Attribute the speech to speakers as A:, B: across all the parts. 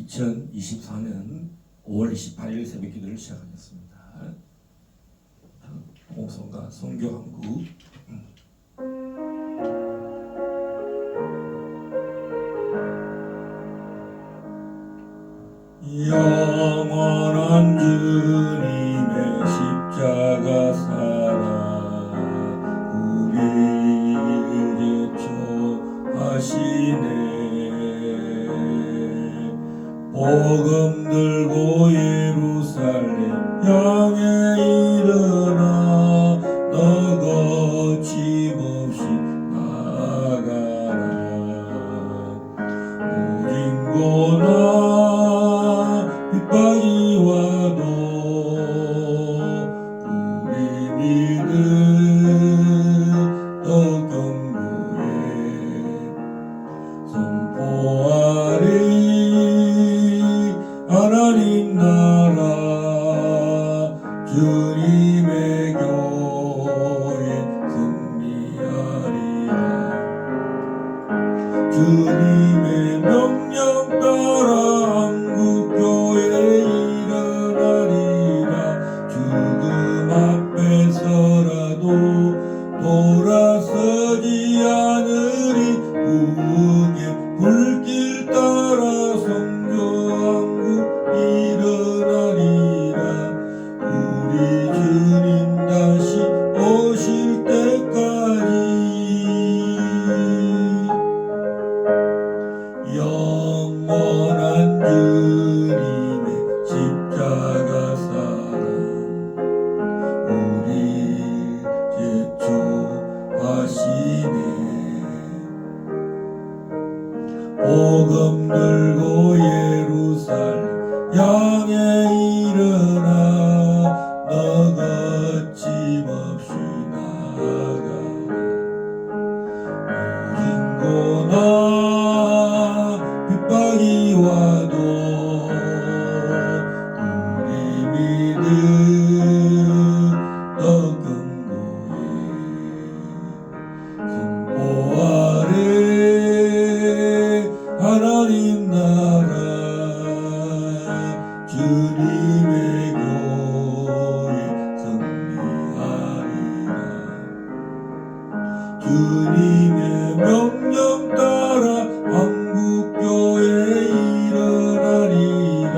A: 2024년 5월 28일 새벽 기도를 시작하겠습니다. 홍성가 선교 한국. 영원한 주님의 십자가 사랑 우리를 제초하시네. 복음 들고 예루살렘 향해 일어나 너 거침없이 나아가라. 무진고나 핍박이 와도 우리 믿음 더 견고해. 선포하리 하나님 나라 주님의 교회 승리하리라. 주님의 명령 따라 한국교회 일어나리라. 죽음 앞에서라도 돌아서지 않으리. 부흥의 불길 따라 선교한국 일어나리라. 우리 주님 다시 오실 때까지 영원한 주님의 십자가 사랑 우리 제초하시네. 복음 들고 예루살렘 향해 일어나 너 거침없이 나아가라. 무진고나 핍박이 와도 우리 믿음 더 견고해. 선포하리 하나님 나라 주님의 교회 승리하리라. 주님의 명령 따라 한국교회 일어나리라.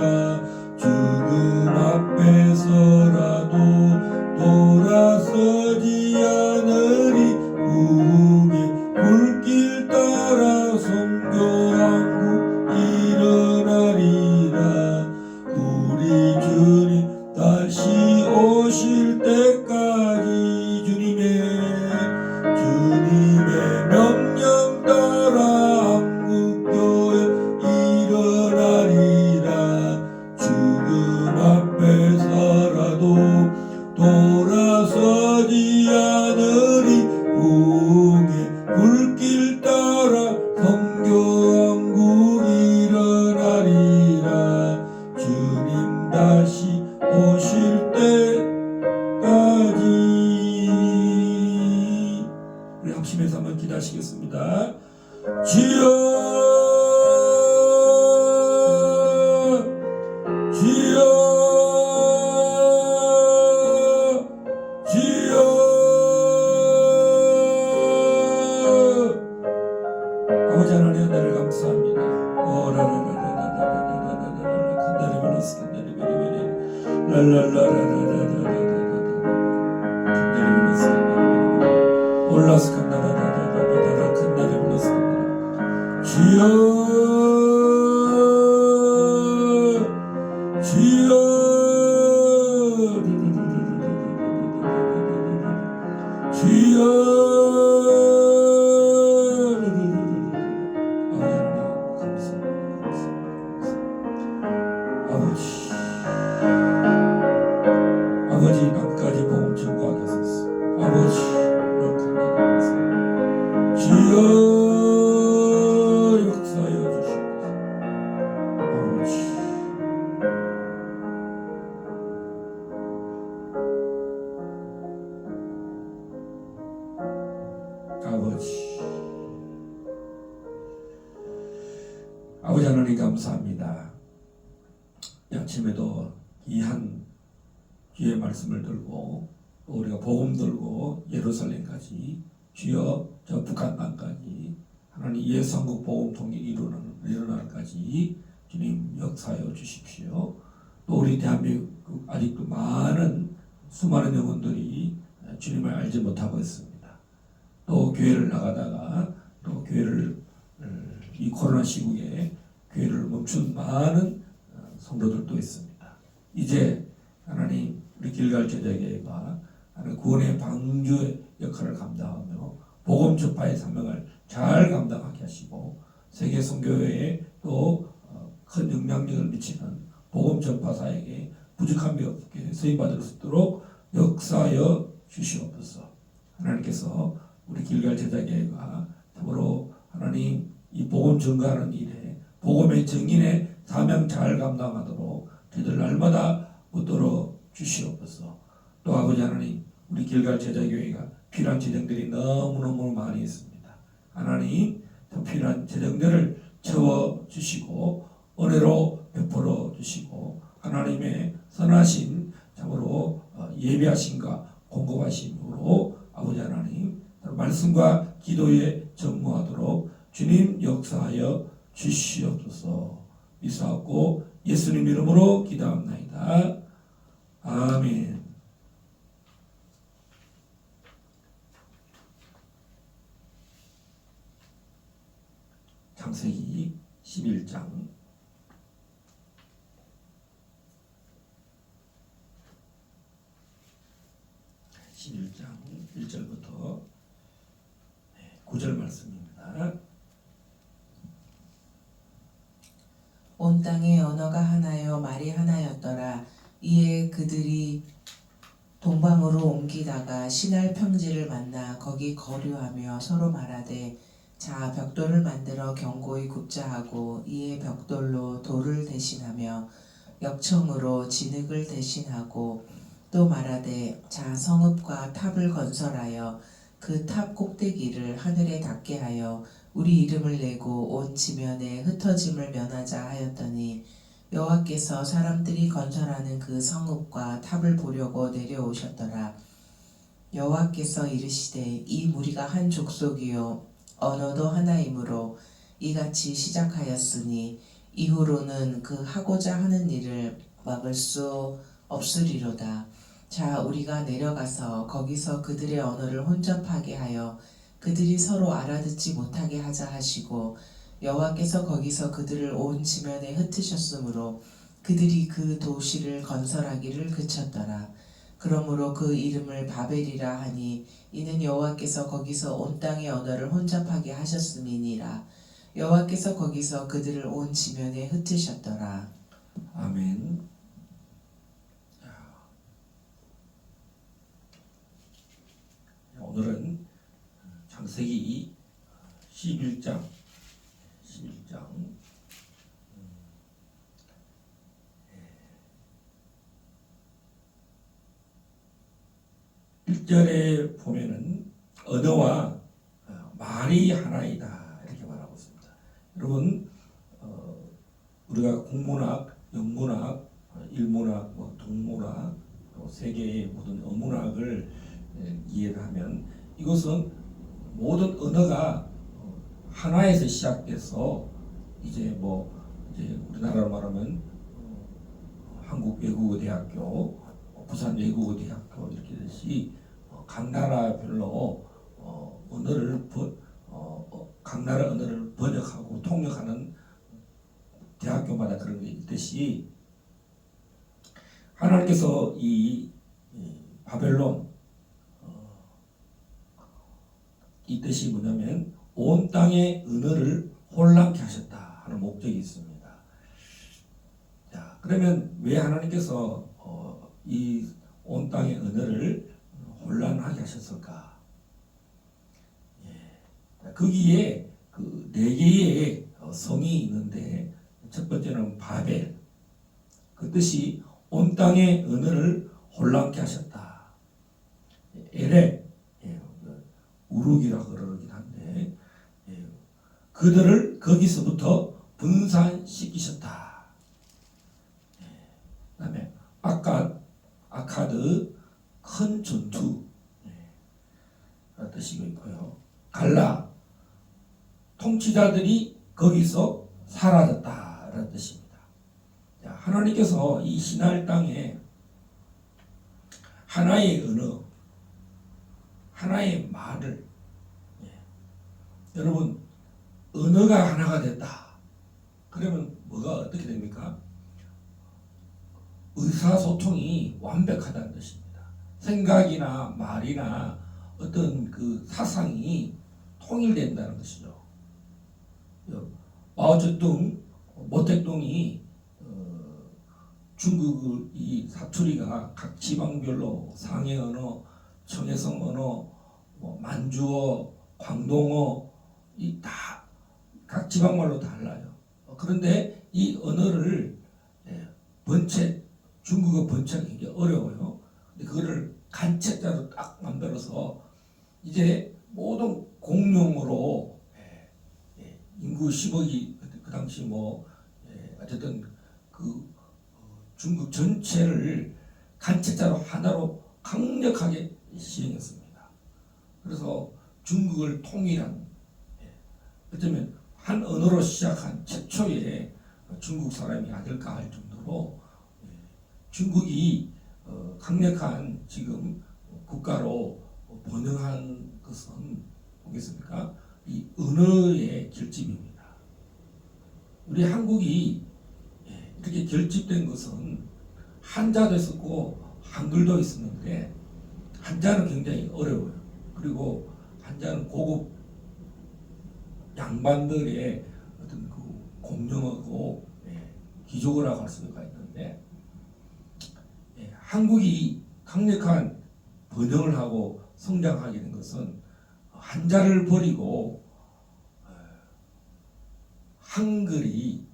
A: 죽음 앞에서라도 돌아서지 않으리. 부흥의 불길 따라 선교한국 일어나리라. 우리 주님 다시 오실 때까지 주님의 명령 따라 한국교회 일어나리라. 죽음 앞에서라도 돌아서지 않으리. 부흥의 불길 따라 선교한국 일어나리라. 주님 다시 오실 때까지. 우리 합심해서 한번 기도하시겠습니다. 주여 주여 주여 아버지 하나님 은혜를 감사합니다. 주여 주여 주여 아버지 남까지 복음 전하게 하소서. 아버지 주여 역사하여 주시옵소서. 아버지 아버지 하나님 감사합니다. 아침에도 귀한 주의 말씀을 들고 또 우리가 복음 들고 예루살렘까지 주여 저 북한 땅까지 하나님 예성국 복음 통일 일어나는까지 주님 역사하여 주십시오. 또 우리 대한민국 아직도 많은 수많은 영혼들이 주님을 알지 못하고 있습니다. 또 교회를 나가다가 또 교회를 이 코로나 시국에 교회를 멈춘 많은 성도들도 있습니다. 이제 하나님 우리 길갈 제자교회가 구원의 방주의 역할을 감당하며 복음 전파의 사명을 잘 감당하게 하시고 세계 선교회에 또 큰 영향력을 미치는 복음 전파사에게 부족함이 없게 쓰임받을 수 있도록 역사하여 주시옵소서. 하나님께서 우리 길갈 제자교회가 참으로 하나님 이 복음 전가하는 일에 복음의 증인의 사명 잘 감당하도록 저희들 날마다 붙들어 주시옵소서. 또 아버지 하나님 우리 길갈 제자교회가 필요한 재정들이 너무너무 많이 있습니다. 하나님 더 필요한 재정들을 채워주시고 은혜로 베풀어 주시고 하나님의 선하신 참으로 예비하심과 공급하심으로 아버지 하나님 말씀과 기도에 전무하도록 주님 역사하여 주시옵소서. 믿사옵고 예수님 이름으로 기도합나이다. 아멘. 창세기 11장 1절부터 9절 말씀입니다.
B: 온 땅에 언어가 하나요 말이 하나였더라. 이에 그들이 동방으로 옮기다가 시날 평지를 만나 거기 거류하며 서로 말하되 자 벽돌을 만들어 견고히 굽자 하고 이에 벽돌로 돌을 대신하며 역청으로 진흙을 대신하고 또 말하되 자 성읍과 탑을 건설하여 그 탑 꼭대기를 하늘에 닿게 하여 우리 이름을 내고 온 지면에 흩어짐을 면하자 하였더니 여호와께서 사람들이 건설하는 그 성읍과 탑을 보려고 내려오셨더라. 여호와께서 이르시되 이 무리가 한 족속이요 언어도 하나이므로 이같이 시작하였으니 이후로는 그 하고자 하는 일을 막을 수 없으리로다. 자 우리가 내려가서 거기서 그들의 언어를 혼잡하게 하여 그들이 서로 알아듣지 못하게 하자 하시고 여호와께서 거기서 그들을 온 지면에 흩으셨으므로 그들이 그 도시를 건설하기를 그쳤더라. 그러므로 그 이름을 바벨이라 하니 이는 여호와께서 거기서 온 땅의 언어를 혼잡하게 하셨음이니라. 여호와께서 거기서 그들을 온 지면에 흩으셨더라.
A: 아멘. 오늘은 창세기 11장 1절에 보면은 언어와 말이 하나이다 이렇게 말하고 있습니다. 여러분 우리가 국문학, 영문학, 일문학, 동문학, 또 세계의 모든 어문학을 이해를 하면 이것은 모든 언어가 하나에서 시작돼서 이제 이제 우리나라로 말하면 한국 외국어대학교, 부산 외국어대학교 이렇게 되듯이 각 나라별로 언어를 각 나라 언어를 번역하고 통역하는 대학교마다 그런 게 있듯이 하나님께서 이 바벨론 이 뜻이 뭐냐면 온 땅의 언어를 혼란케 하셨다 하는 목적이 있습니다. 자, 그러면 왜 하나님께서 이 온 땅의 언어를 혼란하게 하셨을까? 거기에 그 네 개의 성이 있는데 첫 번째는 바벨, 그 뜻이 온 땅의 언어를 혼란케 하셨다. 에레, 우룩이라고 그러긴 한데 그들을 거기서부터 분산시키셨다. 그다음에 아카드 큰 전투 라는 뜻이고 있고요. 갈라 통치자들이 거기서 사라졌다라는 뜻입니다. 자, 하나님께서 이 시날 땅에 하나의 언어, 하나의 말을 여러분 언어가 하나가 됐다. 그러면 뭐가 어떻게 됩니까? 의사소통이 완벽하다는 뜻입니다. 생각이나 말이나 어떤 그 사상이 통일된다는 것이죠. 마오쩌둥, 모택동이 중국 이 사투리가 각 지방별로 상해 언어, 청해성 언어, 만주어, 광동어 이 다 각 지방말로 달라요. 그런데 이 언어를 중국어 번체가 굉장히 어려워요. 근데 그거를 간체자로 딱 만들어서 이제 모든 공용어로 인구 10억이 그 당시 어쨌든 그 중국 전체를 간체자로 하나로 강력하게 시행했습니다. 그래서 중국을 통일한 어쩌면 한 언어로 시작한 최초의 중국 사람이 아닐까 할 정도로 중국이 강력한 지금 국가로 번영한 것은 보겠습니까? 이 언어의 결집입니다. 우리 한국이 이렇게 결집된 것은 한자도 있었고 한글도 있었는데 한자는 굉장히 어려워요. 그리고 한자는 고급 양반들의 어떤 그 공용어고 기족어라고 할 수가 있는데 한국이 강력한 번영을 하고 성장하게 된 것은 한자를 버리고 한글이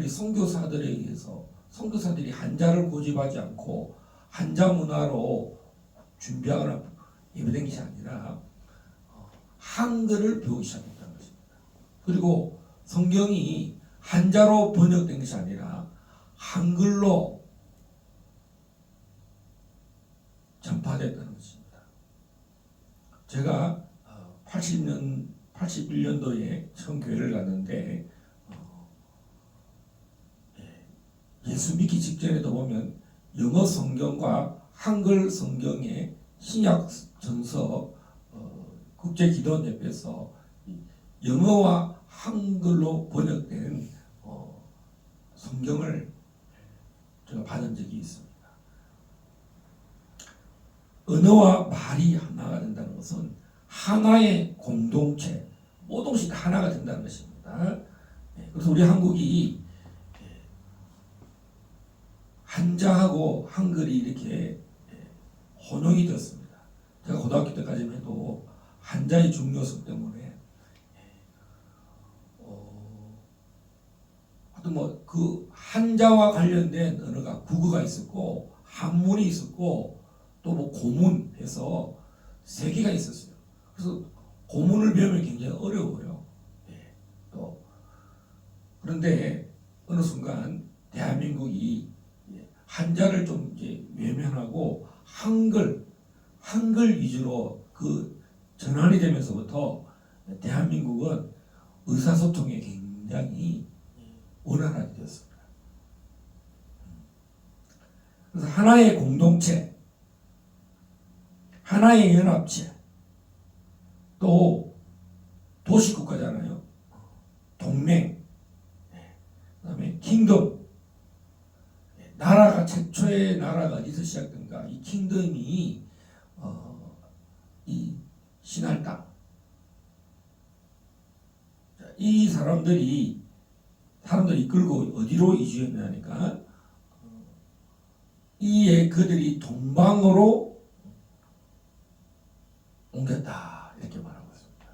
A: 선교사들에 의해서 선교사들이 한자를 고집하지 않고 한자 문화로 준비하거나 예배된 것이 아니라 한글을 배우기 시작했다는 것입니다. 그리고 성경이 한자로 번역된 것이 아니라 한글로 전파됐다는 것입니다. 제가 81년도에 처음 교회를 갔는데 예수 믿기 직전에도 보면 영어 성경과 한글 성경의 신약 전서 국제기도원 옆에서 영어와 한글로 번역된 성경을 제가 받은 적이 있습니다. 언어와 말이 하나가 된다는 것은 하나의 공동체, 모든 것이 하나가 된다는 것입니다. 그래서 우리 한국이 한자하고 한글이 이렇게 혼용이 되었습니다. 제가 고등학교 때까지만 해도 한자의 중요성 때문에 하여튼 그 한자와 관련된 언어가 국어가 있었고 한문이 있었고 또 고문해서 세 개가 있었어요. 그래서 고문을 배우면 굉장히 어려워요. 또 그런데 어느 순간 대한민국이 한자를 좀 이제 외면하고 한글 위주로 그 전환이 되면서부터 대한민국은 의사소통에 굉장히 원활하게 되었습니다. 그래서 하나의 공동체, 하나의 연합체, 또 도시국가잖아요. 동맹, 그다음에 킹덤, 나라가 최초의 나라가 어디서 시작된가? 이 킹덤이 이 신할 땅. 이 사람들이 이끌고 어디로 이주했냐니까 이에 그들이 동방으로 옮겼다 이렇게 말하고 있습니다.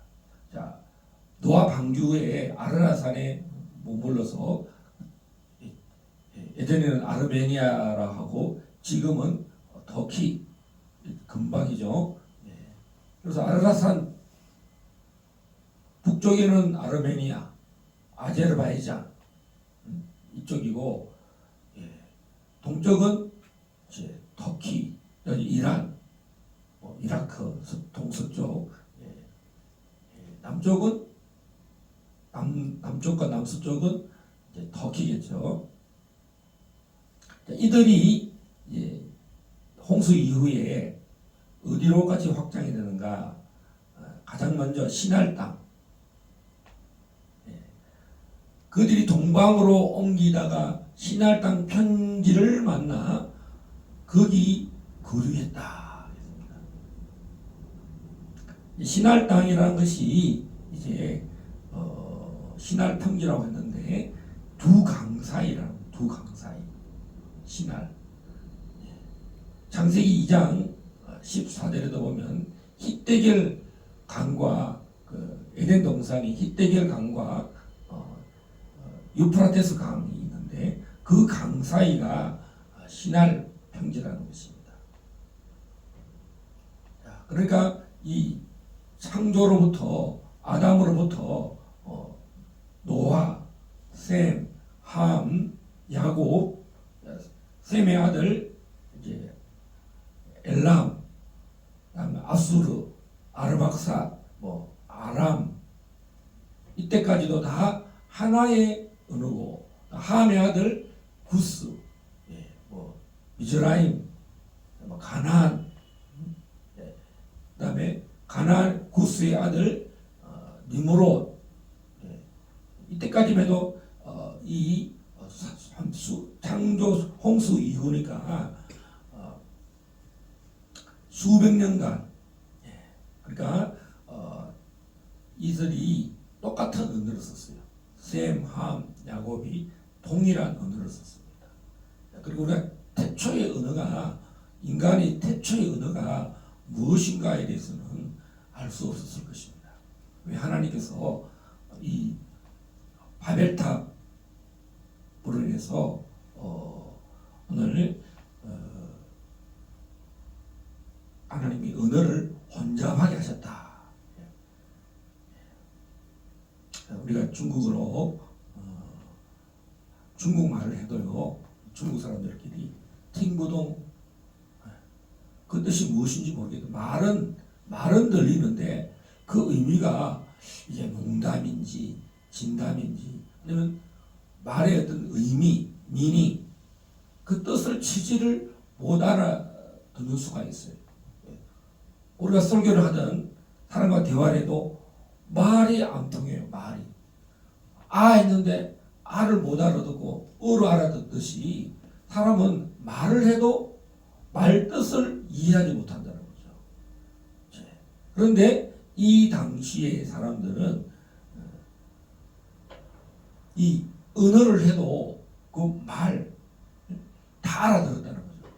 A: 자, 노아 방주의 아르라산에 머물러서 예전에는 아르메니아라 하고 지금은 터키 근방이죠. 그래서 아르라산 북쪽에는 아르메니아, 아제르바이잔 이쪽이고 동쪽은 이제 터키, 여기 이란, 이라크, 동서쪽, 남쪽은 남쪽과 남서쪽은 이제 터키겠죠. 이들이 이제 홍수 이후에 어디로까지 확장이 되는가? 가장 먼저 시날 땅. 그들이 동방으로 옮기다가 시날 땅 편지를 만나 거기 거류했다. 시날 땅이라는 것이 이제 시날 평지라고 했는데 두 강 사이 시날. 창세기 2장 14절에도 보면 hit대결 강과 그 에덴 동산이 hit대결 강과 유프라테스 강이 있는데 그 강 사이가 시날 평지라는 것입니다. 그러니까 이 창조로부터 아담으로부터 노아, 셈, 함, 야곱, 셈의 아들 이제 엘람, 그다음에 아수르, 아르박사, 아람 이때까지도 다 하나의 언어고 함의 아들 구스, 미즈라임, 가나안, 그다음에 가나안 구스의 아들 니므롯 이때까지만 해도 이 창조 홍수 이후니까 수백 년간 그러니까 이들이 똑같은 언어를 썼어요. 셈, 함, 야곱이 동일한 언어를 썼습니다. 그리고 우리가 태초의 언어가 인간의 태초의 언어가 무엇인가에 대해서는 알 수 없었을 것입니다. 왜 하나님께서 이 바벨탑으로 인해서 오늘 하나님이 언어를 혼잡하게 하셨다. 우리가 중국어로 중국말을 해도요 중국 사람들끼리 팅부동 그 뜻이 무엇인지 모르겠고 말은 들리는데 그 의미가 이게 농담인지 진담인지 아니면 말의 어떤 의미, 미닝 그 뜻을 취지를 못 알아듣는 수가 있어요. 우리가 설교를 하든 사람과 대화를 해도 말이 안 통해요. 말이 했는데 아를 못 알아듣고 어로 알아듣듯이 사람은 말을 해도 말 뜻을 이해하지 못한다는 거죠. 그런데 이 당시의 사람들은 이 언어를 해도 그 말 다 알아들었다는 거죠.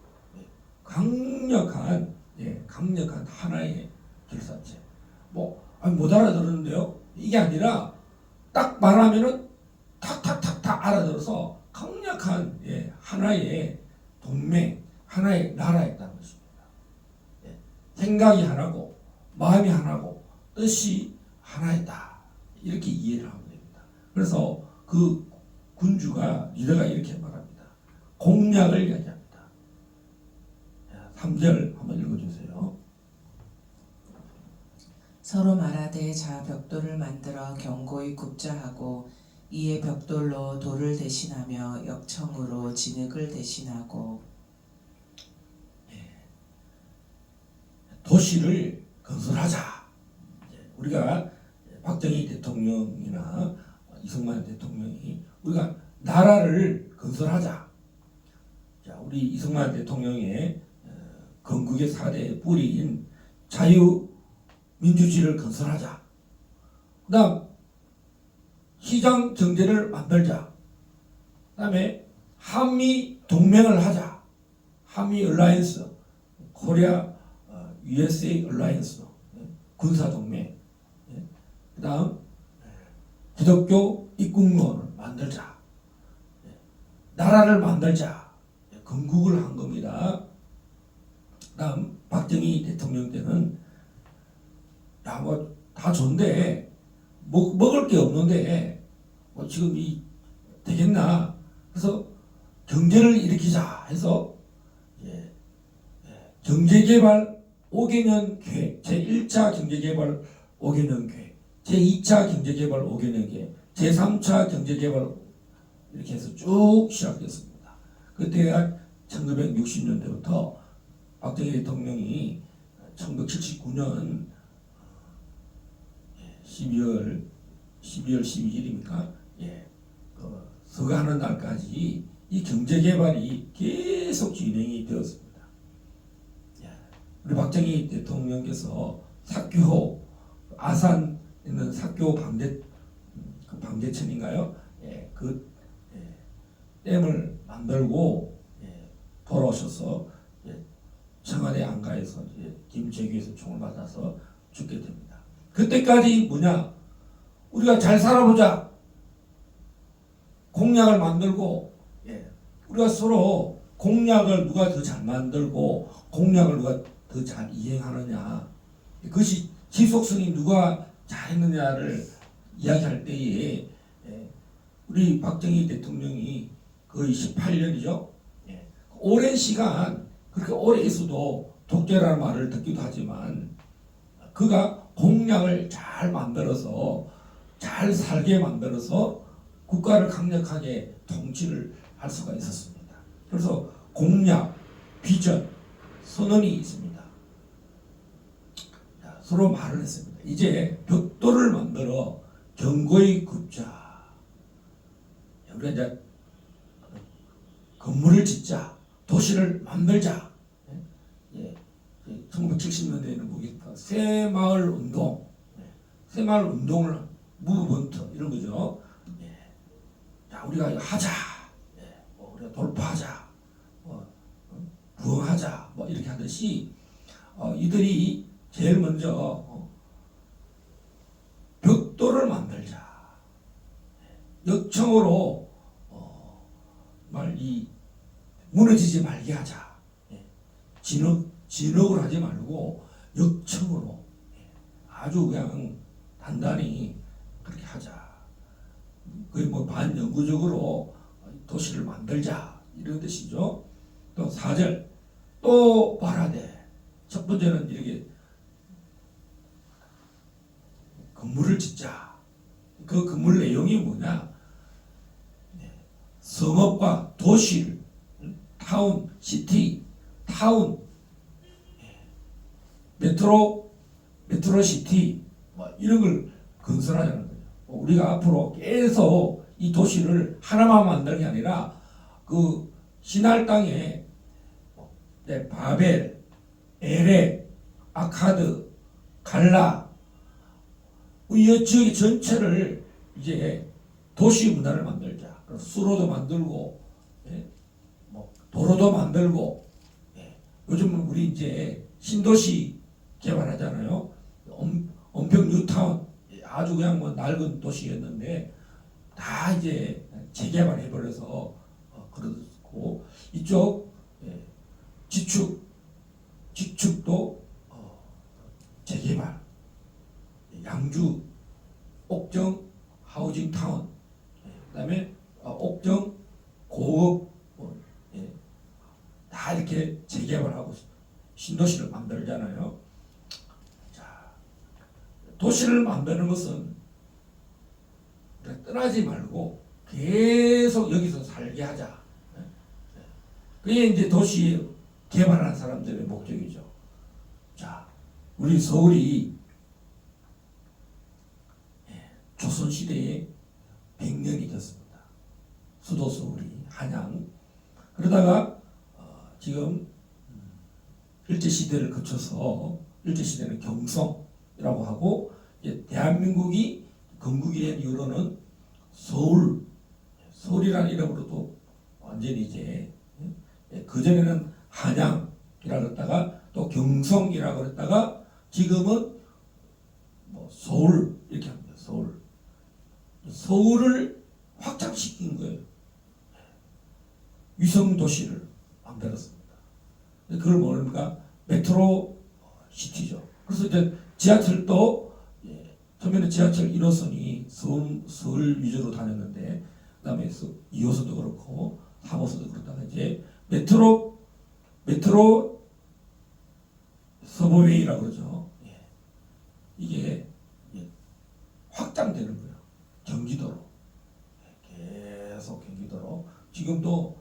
A: 강력한 하나의 결사체. 못 알아들었는데요. 이게 아니라 딱 말하면은 탁탁탁 다 알아들어서 강력한 하나의 동맹, 하나의 나라였다는 것입니다. 생각이 하나고 마음이 하나고 뜻이 하나였다. 이렇게 이해를 하면 됩니다. 그래서 그 군주가 리더가 이렇게 말합니다. 공약을 이야기합니다. 3절 한번 읽어주세요.
B: 서로 말하되 자 벽돌을 만들어 견고히 굽자 하고 이에 벽돌로 돌을 대신하며 역청으로 진흙을 대신하고
A: 도시를 건설하자. 우리가 박정희 대통령이나 이승만 대통령이 우리가 나라를 건설하자. 자, 우리 이승만 대통령의 건국의 4대 뿌리인 자유민주주의를 건설하자. 그 다음 시장 경제를 만들자. 그 다음에 한미 동맹을 하자. 한미 얼라이언스, 코리아 USA 얼라이언스 군사동맹. 그 다음 기독교 입국론을 만들자. 나라를 만들자. 건국을 한 겁니다. 다음 박정희 대통령 때는 다 좋은데 먹을 게 없는데 지금 이 되겠나? 그래서 경제를 일으키자 해서 경제개발 5개년 계획, 제1차 경제개발 5개년 계획, 제2차 경제개발 5개년 계획, 제3차 경제개발 이렇게 해서 쭉 시작됐습니다. 그때가 1960년대부터 박정희 대통령이 1979년 12월 12일입니까? 서거하는 날까지 이 경제개발이 계속 진행이 되었습니다. 우리 박정희 대통령께서 삭교 아산에 있는 삭교 방제천인가요? 댐을 만들고 돌아오셔서 청와대 안가에서 김재규에서 총을 맞아서 죽게 됩니다. 그때까지 뭐냐? 우리가 잘 살아보자. 공약을 만들고 우리가 서로 공약을 누가 더 잘 만들고 공약을 누가 더 잘 이행하느냐, 그것이 지속성이 누가 잘했느냐를 이야기할 때에 우리 박정희 대통령이 거의 18년이죠. 오랜 시간 그렇게 오래 있어도 독재라는 말을 듣기도 하지만 그가 공약을 잘 만들어서 잘 살게 만들어서 국가를 강력하게 통치를 할 수가 있었습니다. 그래서 공약, 비전, 선언이 있습니다. 서로 말을 했습니다. 이제 벽돌을 만들어 경고의 굽자. 우리가 이제 건물을 짓자, 도시를 만들자. 1970년대에는 뭐겠다, 새마을 운동, 새마을 운동을 무브먼트 이런 거죠. 자, 우리가 하자, 우리가 돌파하자, 부흥하자, 뭐 이렇게 하듯이 이들이 제일 먼저 벽돌을 만들자. 역청으로 이 무너지지 말게 하자. 진흙으로 하지 말고 역청으로 아주 그냥 단단히 그렇게 하자. 거의 뭐 반영구적으로 도시를 만들자 이런 뜻이죠. 또 4절 또 말하되, 첫 번째는 이렇게 건물을 짓자. 그 건물 내용이 뭐냐? 성읍과 도시를, 타운, 시티, 타운, 메트로시티 뭐 이런 걸 건설하자는 거예요. 우리가 앞으로 계속 이 도시를 하나만 만드는 게 아니라 그 신할 땅에 바벨, 에레, 아카드, 갈라 이 지역 전체를 이제 도시 문화를 만들자. 수로도 만들고, 도로도 만들고, 요즘은 우리 이제 신도시 개발하잖아요. 온평 뉴타운 아주 그냥 뭐 낡은 도시였는데 다 이제 재개발해버려서 그렇고, 이쪽 지축도 재개발, 양주 옥정 하우징타운, 그다음에 옥정 고급 다 이렇게 재개발하고 신도시를 만들잖아요. 자, 도시를 만드는 것은 떠나지 말고 계속 여기서 살게 하자. 그게 이제 도시 개발하는 사람들의 목적이죠. 자, 우리 서울이 조선시대에 100년이 됐습니다. 수도 서울이 한양. 그러다가 지금 일제시대를 거쳐서, 일제시대는 경성이라고 하고, 이제 대한민국이 건국이 된 이후로는 서울이라는 이름으로도 완전히 이제, 그전에는 한양이라고 했다가 또 경성이라고 했다가 지금은 뭐 서울 이렇게 합니다. 서울을 확장시킨 거예요. 위성 도시를 만들었습니다. 그걸 뭡니까? 메트로 시티죠. 그래서 이제 지하철도 처음에는 지하철 1호선이 서울 위주로 다녔는데, 그다음에 2호선도 그렇고 사무소도 그렇다가 이제 메트로 서브웨이라고 그러죠. 예. 이게 확장되는 거예요. 경기도로. 계속 경기도로. 지금도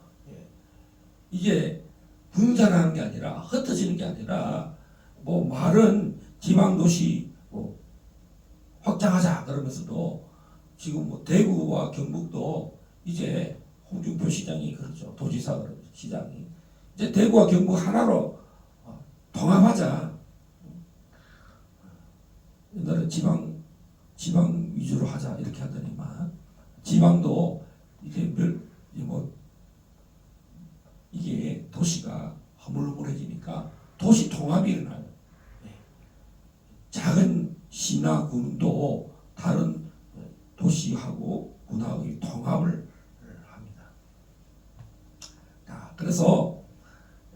A: 이게 분산하는 게 아니라 흩어지는 게 아니라 뭐 말은 지방 도시 뭐 확장하자 그러면서도 지금 뭐 대구와 경북도 이제 홍준표 시장이 그렇죠. 도지사 그러죠. 시장이 이제 대구와 경북 하나로 통합하자. 옛날에 지방 위주로 하자 이렇게 하더니만 지방도 이제 뭐 이게 도시가 허물허물해지니까 도시 통합이 일어나요. 작은 시나 군도 다른 도시하고 군하고 통합을 합니다. 자, 그래서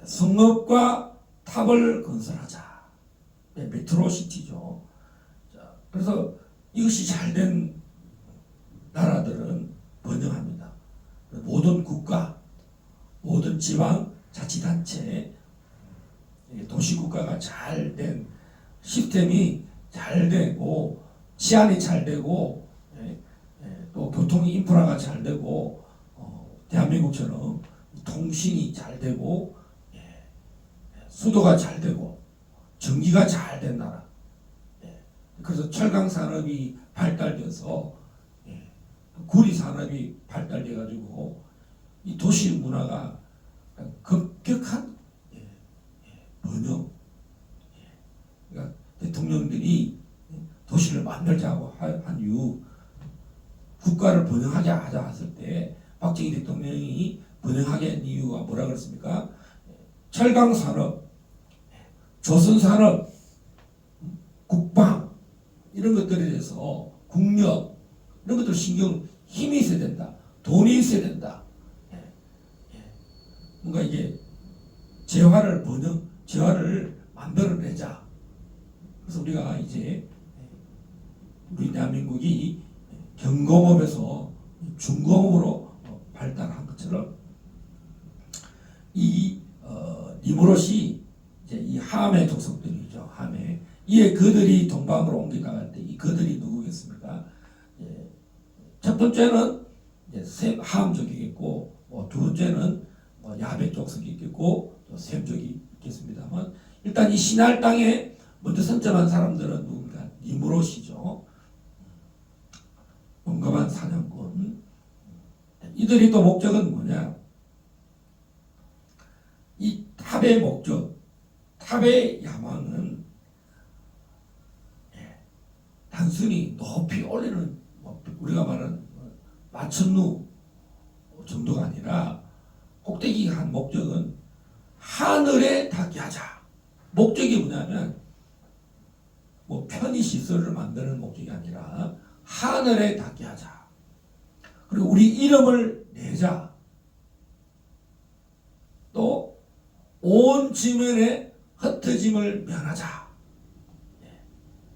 A: 성읍과 탑을 건설하자. 메트로시티죠. 자, 그래서 이것이 잘된 나라들은 번영합니다. 모든 국가, 모든 지방 자치단체, 도시국가가 잘된 시스템이 잘 되고 치안이 잘 되고 또 교통 인프라가 잘 되고 대한민국처럼 통신이 잘 되고 수도가 잘 되고 전기가 잘 된 나라. 그래서 철강 산업이 발달돼서 구리 산업이 발달돼 가지고 이 도시 문화가 급격한 번영. 그러니까 대통령들이 도시를 만들자고 한 이유, 국가를 번영하게 하자 했을 때 박정희 대통령이 번영하게 한 이유가 뭐라 그랬습니까? 철강 산업, 조선 산업, 국방 이런 것들에 대해서 국력 이런 것들 신경 힘이 있어야 된다. 돈이 있어야 된다. 뭔가 이게 재화를 만들어내자. 그래서 우리가 이제 우리 대한민국이 경공업에서 중공업으로 발달한 것처럼 이 니무롯이 이제 이 함의 족속들이죠. 함의 이에 그들이 동방으로 옮겨 나갈 때 이 그들이 누구겠습니까? 첫 번째는 이제 함족이겠고, 두 번째는 야베 족속이 있겠고, 또 셈족이 있겠습니다만 일단 이 시날 땅에 먼저 선점한 사람들은 누굽니까? 니무롯이죠. 용감한 사냥꾼. 이들이 또 목적은 뭐냐? 이 탑의 목적, 탑의 야망은 단순히 높이 올리는 우리가 말하는 마천루 정도가 아니라 꼭대기가 한 목적은 하늘에 닿게 하자. 목적이 뭐냐면 뭐 편의시설을 만드는 목적이 아니라 하늘에 닿게 하자. 그리고 우리 이름을 내자. 또 온 지면에 흩어짐을 면하자.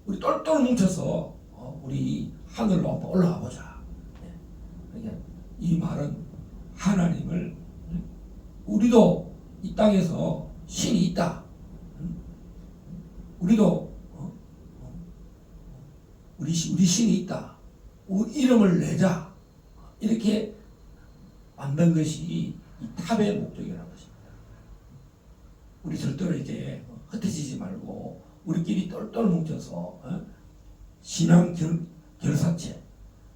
A: 우리 똘똘 뭉쳐서 우리 하늘로 한번 올라가 보자. 그러니까 이 말은 하나님을 우리도 이 땅에서 신이 있다. 우리도 우리 신이 있다. 우리 이름을 내자. 이렇게 만든 것이 이 탑의 목적이라는 것입니다. 우리 절대로 이제 흩어지지 말고 우리끼리 똘똘 뭉쳐서 신앙 결사체,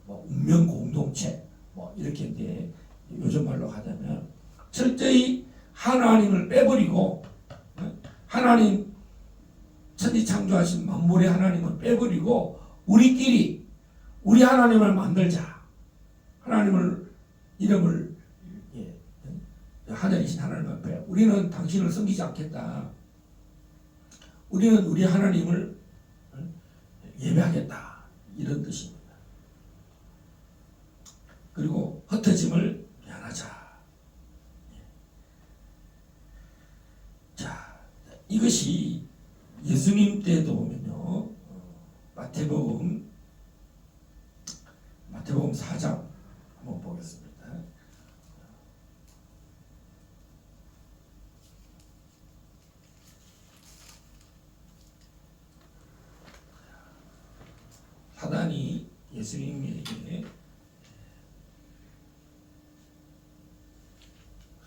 A: 운명 공동체, 이렇게 이제 요즘 말로 하자면 철저히 하나님을 빼버리고 하나님 천지 창조하신 만물의 하나님을 빼버리고 우리끼리 우리 하나님을 만들자. 하나님을 이름을 하늘이신 하나님 앞에 우리는 당신을 섬기지 않겠다. 우리는 우리 하나님을 예배하겠다. 이런 뜻입니다. 그리고 흩어짐을 면하자. 자, 이것이 예수님 때도 보면요. 마태복음 4장 한번 보겠습니다. 예수님에게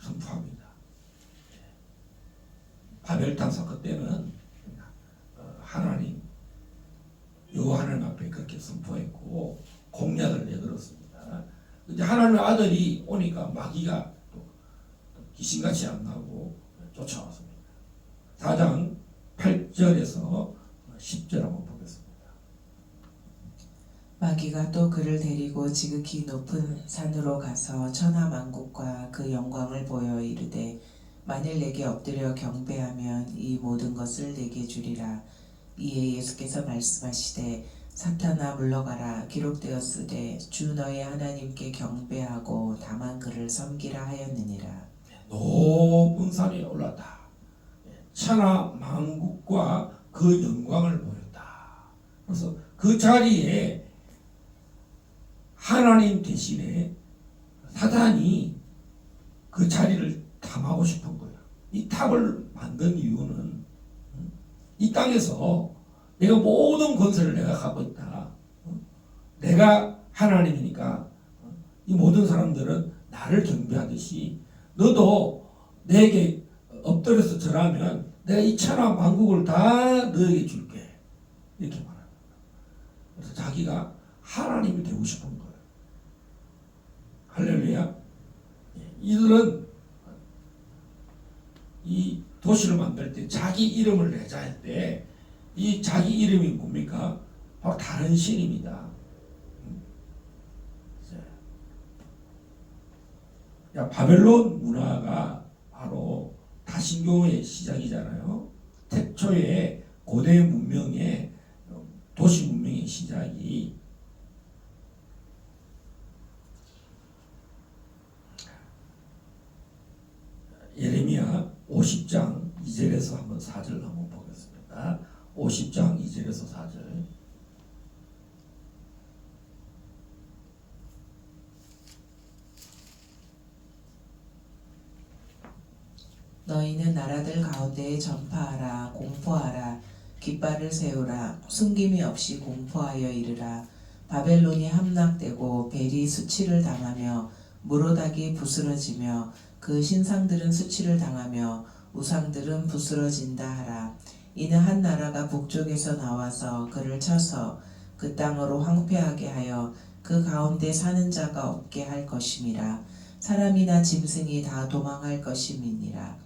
A: 선포합니다. 바벨탑 사건 때는 하나님 여호와 하나님 앞에 그렇게 선포했고 공약을 내걸었습니다. 이제 하나님의 아들이 오니까 마귀가 또 귀신같이 안 나고 쫓아왔습니다. 4장 8절에서 10절 한번 보겠습니다.
B: 마귀가 또 그를 데리고 지극히 높은 산으로 가서 천하 만국과 그 영광을 보여 이르되 만일 내게 엎드려 경배하면 이 모든 것을 내게 주리라. 이에 예수께서 말씀하시되 사탄아 물러가라. 기록되었으되 주 너의 하나님께 경배하고 다만 그를 섬기라 하였느니라.
A: 높은 산에 올랐다. 천하 만국과 그 영광을 보였다. 그래서 그 자리에 하나님 대신에 사탄이 그 자리를 탐하고 싶은 거야. 이 탑을 만든 이유는 이 땅에서 내가 모든 권세를 내가 갖고 있다. 내가 하나님이니까 이 모든 사람들은 나를 경배하듯이 너도 내게 엎드려서 절하면 내가 이 천하 만국을 다 너에게 줄게. 이렇게 말합니다. 그래서 자기가 하나님이 되고 싶은 거예요. 할렐루야. 이들은 이 도시를 만들 때 자기 이름을 내자 할 때 이 자기 이름이 뭡니까? 바로 다른 신입니다. 바벨론 문화가 바로 다신교의 시작이잖아요. 태초의 고대 문명의 도시 문명의 시작이 예레미야 50장 2절에서 한번 4절 한번 보겠습니다. 50장 2절에서 4절.
B: 너희는 나라들 가운데에 전파하라. 공포하라. 깃발을 세우라. 숨김이 없이 공포하여 이르라. 바벨론이 함락되고 벨이 수치를 당하며 무로닥이 부스러지며 그 신상들은 수치를 당하며 우상들은 부스러진다 하라. 이는 한 나라가 북쪽에서 나와서 그를 쳐서 그 땅으로 황폐하게 하여 그 가운데 사는 자가 없게 할 것임이라. 사람이나 짐승이 다 도망할 것임이니라.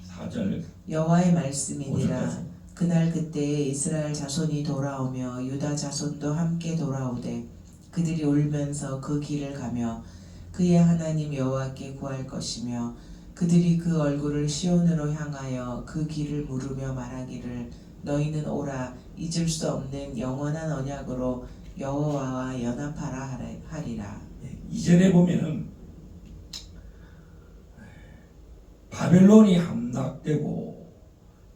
A: 4절
B: 여호와의 말씀이니라.
A: 5절까지.
B: 그날 그때에 이스라엘 자손이 돌아오며 유다 자손도 함께 돌아오되 그들이 울면서 그 길을 가며 그의 하나님 여호와께 구할 것이며 그들이 그 얼굴을 시온으로 향하여 그 길을 물으며 말하기를 너희는 오라. 잊을 수 없는 영원한 언약으로 여호와와 연합하라 하리라.
A: 이전에 보면 바벨론이 함락되고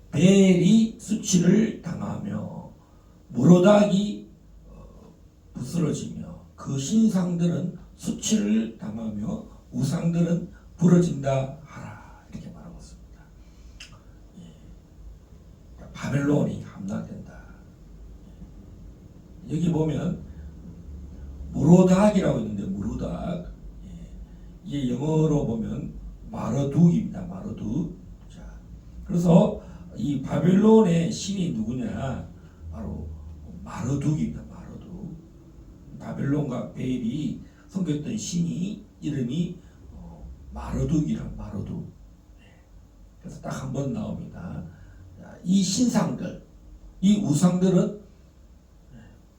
A: 벨이 수치를 당하며 무로닥이 부스러지며 그 신상들은 수치를 당하며 우상들은 부러진다 하라. 이렇게 말하고 있습니다. 바벨론이 함락된다. 여기 보면 무로닥이라고 있는데 무로닥 이게 영어로 보면 마르둑입니다. 마르둑. 자, 그래서 이 바벨론의 신이 누구냐? 바로 마르둑입니다. 마르둑. 바벨론과 벨이 섬겼던 신이 이름이 마르둑이란 마르둑. 그래서 딱 한 번 나옵니다. 이 신상들, 이 우상들은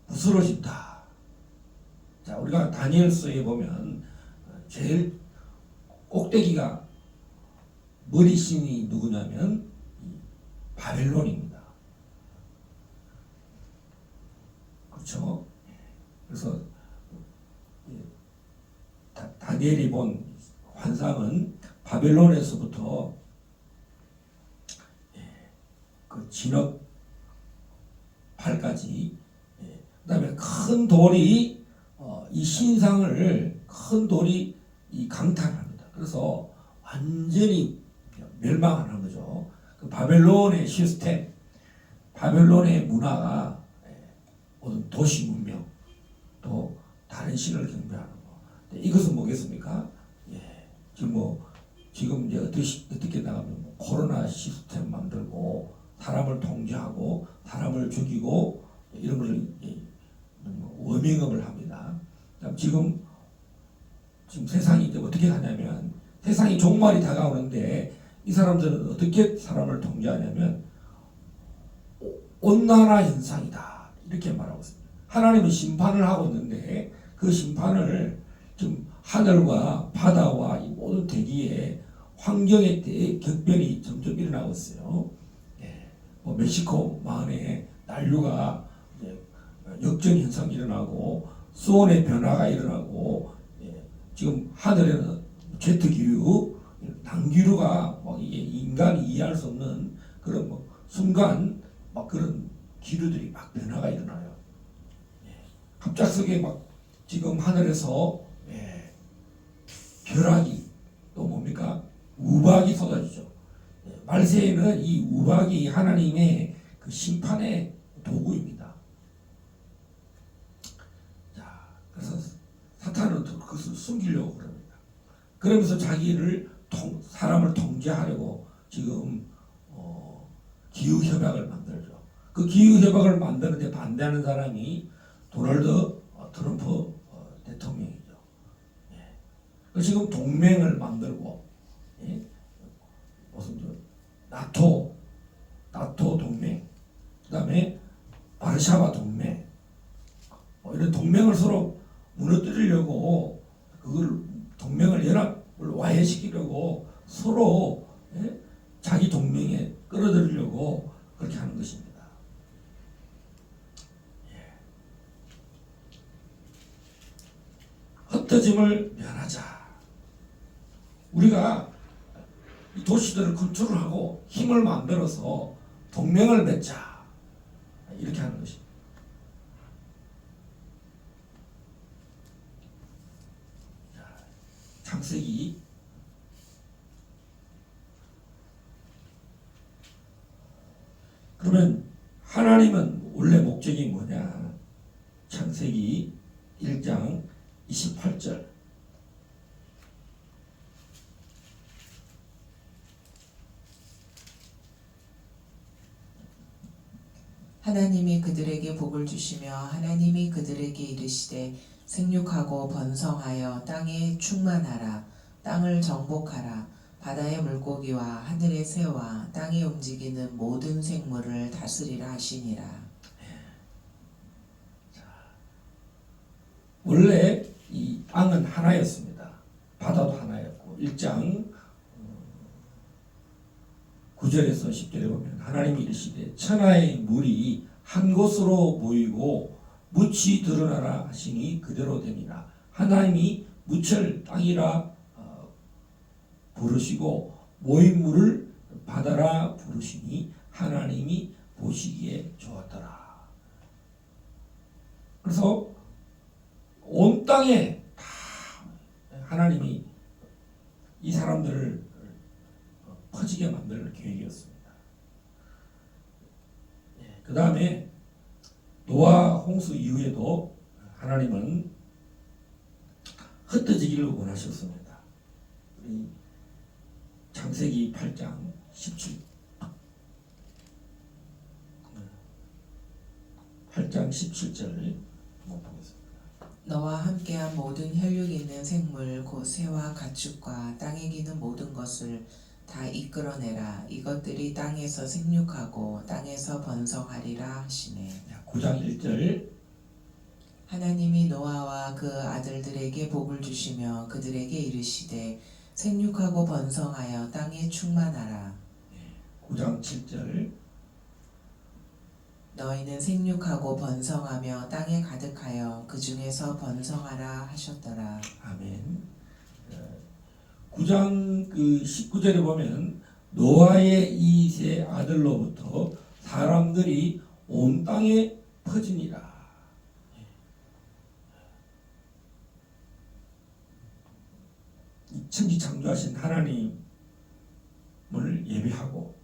A: 부스러진다. 자, 우리가 다니엘서에 보면 제일 꼭대기가 머리신이 누구냐면 바벨론입니다. 그렇죠? 그래서 다니엘이 본 환상은 바벨론에서부터 그 진흙 팔까지, 그다음에 큰 돌이 이 신상을 큰 돌이 이 강탈합니다. 그래서 완전히 멸망하는 거죠. 그 바벨론의 시스템, 바벨론의 문화가 모든 도시 문명, 또 다른 신을 경배하는 거. 이것은 뭐겠습니까? 예, 지금 이제 어떻게 나가면 코로나 시스템 만들고 사람을 통제하고 사람을 죽이고 이런 걸 워밍업을 합니다. 지금 세상이 이제 어떻게 하냐면 세상이 종말이 다가오는데 이 사람들은 어떻게 사람을 통제하냐면 온난화 현상이다 이렇게 말하고 있습니다. 하나님은 심판을 하고 있는데 그 심판을 지금 하늘과 바다와 이 모든 대기에 환경에 대해 격변이 점점 일어나고 있어요. 예, 멕시코 만에 난류가 역전 현상이 일어나고 수온의 변화가 일어나고 지금 하늘에는 제트 기류, 난기류가 이게 인간이 이해할 수 없는 그런 순간 그런 기류들이 막 변화가 일어나요. 갑작스럽게 지금 하늘에서 벼락이 또 뭡니까? 우박이 쏟아지죠. 말세에는 이 우박이 하나님의 그 심판의 도구입니다. 자, 그래서 사탄은 그것을 숨기려고 그럽니다. 그러면서 자기를 사람을 통제하려고 지금 기후 협약을 만들죠. 그 기후 협약을 만드는데 반대하는 사람이 도널드 트럼프 대통령이죠. 예. 지금 동맹을 만들고 무슨 나토 동맹, 그다음에 바르샤바 동맹, 이런 동맹을 서로 무너뜨리려고 그걸 동맹을 연합을 와해시키려고 서로 자기 동맹에 끌어들이려고 그렇게 하는 것입니다. 흩어짐을 면하자. 우리가 이 도시들을 컨트롤하고 힘을 만들어서 동맹을 맺자. 이렇게 하는 것입니다. 창세기 그러면 하나님은 원래 목적이 뭐냐? 창세기 1장 28절
B: 하나님이 그들에게 복을 주시며 하나님이 그들에게 이르시되 생육하고 번성하여 땅에 충만하라. 땅을 정복하라. 바다의 물고기와 하늘의 새와 땅에 움직이는 모든 생물을 다스리라 하시니라.
A: 원래 이 땅은 하나였습니다. 바다도 하나였고 1장 9절에서 10절에 보면 하나님이 이르시되 천하의 물이 한 곳으로 모이고 묻이 드러나라 하시니 그대로 되니라. 하나님이 묻을 땅이라 부르시고 모인 물을 바다라 부르시니 하나님이 보시기에 좋았더라. 그래서 온 땅에 다 하나님이 이 사람들을 퍼지게 만들 계획이었습니다. 그 다음에 노아 홍수 이후에도 하나님은 흩어지기를 원하셨습니다. 우리 창세기 8장 17 8장 17절을 한번 보겠습니다.
B: 너와 함께한 모든 혈육 있는 생물 곧 새와 가축과 땅에 기는 모든 것을 다 이끌어내라. 이것들이 땅에서 생육하고 땅에서 번성하리라 하시네.
A: 9장 1절
B: 하나님이 노아와 그 아들들에게 복을 주시며 그들에게 이르시되 생육하고 번성하여 땅에 충만하라.
A: 9장 7절
B: 너희는 생육하고 번성하며 땅에 가득하여 그 중에서 번성하라 하셨더라.
A: 아멘. 9장 19절에 보면 노아의 이 세 아들로부터 사람들이 온 땅에 퍼지니라. 천지 창조하신 하나님을 예배하고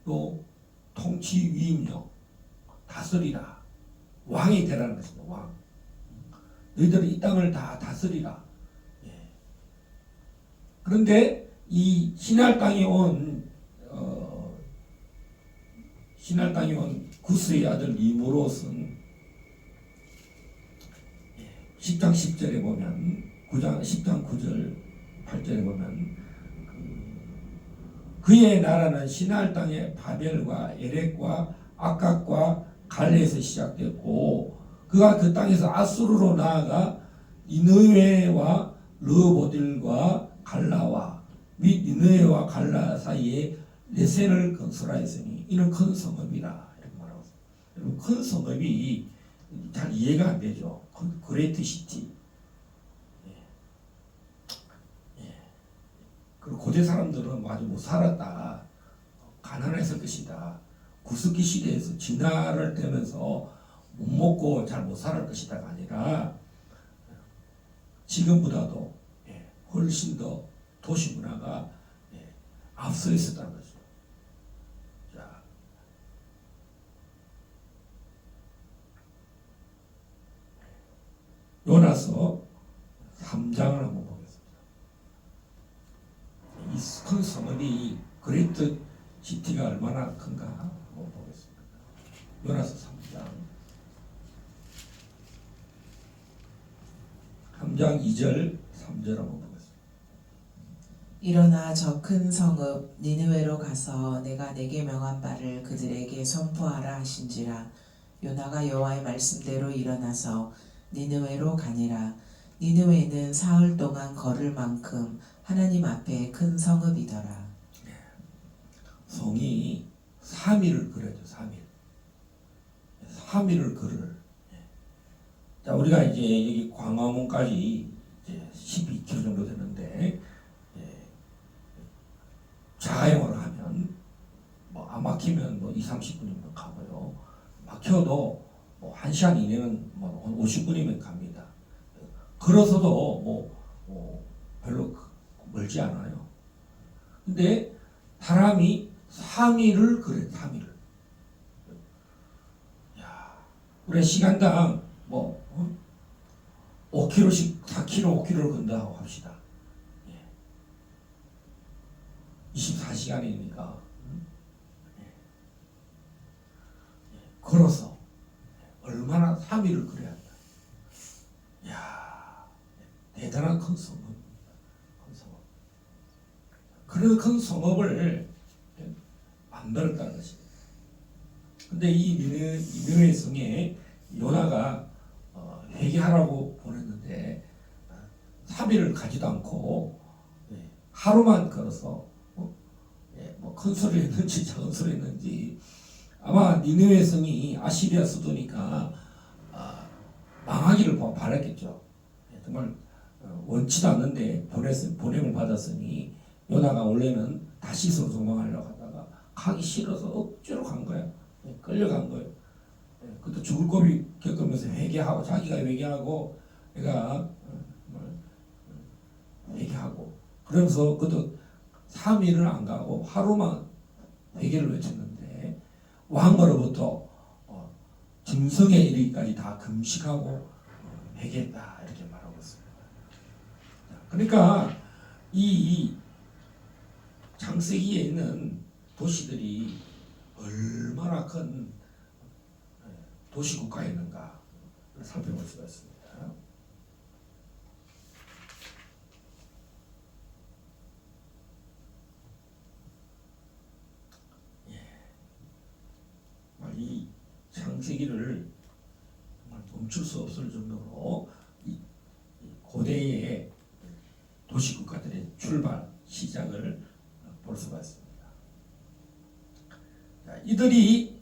A: 또 통치 위임력 다스리라. 왕이 되라는 것입니다. 왕. 너희들은 이 땅을 다 다스리라. 예. 그런데 이 신할 땅에 온 구스의 아들 니므롯은 10장 10절에 보면 10장 9절 8절에 보면 그의 나라는 신할 땅의 바벨과 에렉과 아깝과 갈레에서 시작됐고 그가 그 땅에서 아수르로 나아가 니느웨와 르보딜과 갈라와 및 니느웨와 갈라 사이에 레센을 건설하였으니 이는 큰 성읍이라 이렇게 말하고 있습니다. 여러분 큰 성읍이 잘 이해가 안 되죠. 그레이트 시티. 그리고 고대 사람들은 아주 못 살았다. 가난했을 것이다. 구스기 시대에서 진화를 되면서 못 먹고 잘 못 살을 것이다가 아니라 지금보다도 훨씬 더 도시 문화가 앞서 있었다는 거죠. 자, 요나서 3장을 한번 보겠습니다. 이 큰 성읍이 그레이트 시티가 얼마나 큰가 한번 보겠습니다. 요나서 3장 2절 3절 한번 보겠습니다.
B: 일어나 저 큰 성읍 니느웨로 가서 내가 내게 명한 바를 그들에게 선포하라 하신지라. 요나가 여호와의 말씀대로 일어나서 니느웨로 가니라. 니느웨는 사흘 동안 걸을 만큼 하나님 앞에 큰 성읍이더라.
A: 성이 3일을 걸어야죠. 3일을 걸을. 자, 우리가 이제 여기 광화문까지 이제 12km 정도 되는데 자가용으로 하면 뭐 안 막히면 뭐 2-30분이면 가고요. 막혀도 뭐 1시간 이내는 뭐 50분이면 갑니다. 걸어서도 뭐 별로 멀지 않아요. 근데 사람이 3일을 그래. 3일을. 야, 우리 시간당 뭐 5km씩 4km 5km를 건다고 합시다. 24시간이니까 걸어서 얼마나 3일을 걸어야 한다. 야, 대단한 큰 성읍. 그런 큰 성읍을 만들었다는 것입니다. 근데 이 니느웨 성에 요나가 회개하라고 보냈는데 3일을 가지도 않고 하루만 걸어서 뭐 큰 소리 했는지 작은 소리 했는지 아마 니느웨 성이 아시리아 수도니까 망하기를 바랐겠죠. 정말 원치도 않는데 보냄을 받았으니 요나가 원래는 다시스로 도망하려고 하다가 가기 싫어서 억지로 간 거야. 끌려간 거예요. 그것도 죽을 고비 겪으면서 회개하고 자기가 회개하고 내가 회개하고 그러면서 그것도 3일을 안 가고 하루만 회개를 외쳤는데 왕으로부터 짐승에 이르기까지 다 금식하고 회개했다 이렇게 말하고 있습니다. 그러니까 이 창세기에 있는 도시들이 얼마나 큰 도시국가였는가 살펴볼 수가 있습니다. 이 창세기를 정말 멈출 수 없을 정도로 이 고대의 도시국가들의 출발 시작을 볼 수가 있습니다. 자, 이들이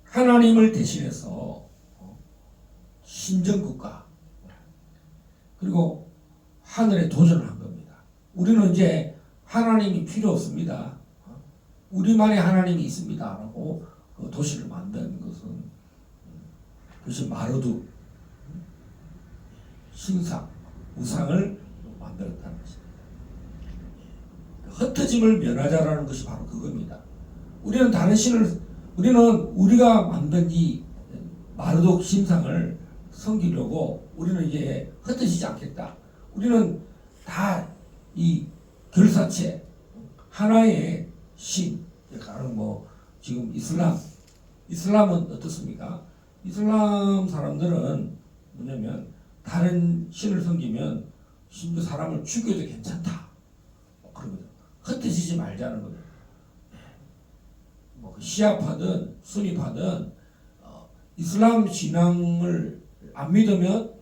A: 하나님을 대신해서 신정국가 그리고 하늘에 도전을 한 겁니다. 우리는 이제 하나님이 필요 없습니다. 우리만의 하나님이 있습니다라고 그 도시를 만든 것은 그것이 마르둑 신상 우상을 만들었다는 것입니다. 흩어짐을 면하자라는 것이 바로 그겁니다. 우리는 다른 신을 우리는 우리가 만든 이 마르독 신상을 섬기려고 우리는 이제 흩어지지 않겠다. 우리는 다 이 결사체 하나의 신, 그러니까 뭐 지금 이슬람은 어떻습니까? 이슬람 사람들은 뭐냐면 다른 신을 섬기면 신도 사람을 죽여도 괜찮다. 그러거든. 흩어지지 말자는 거예요. 뭐 시아파든 수니파든 이슬람 신앙을 안 믿으면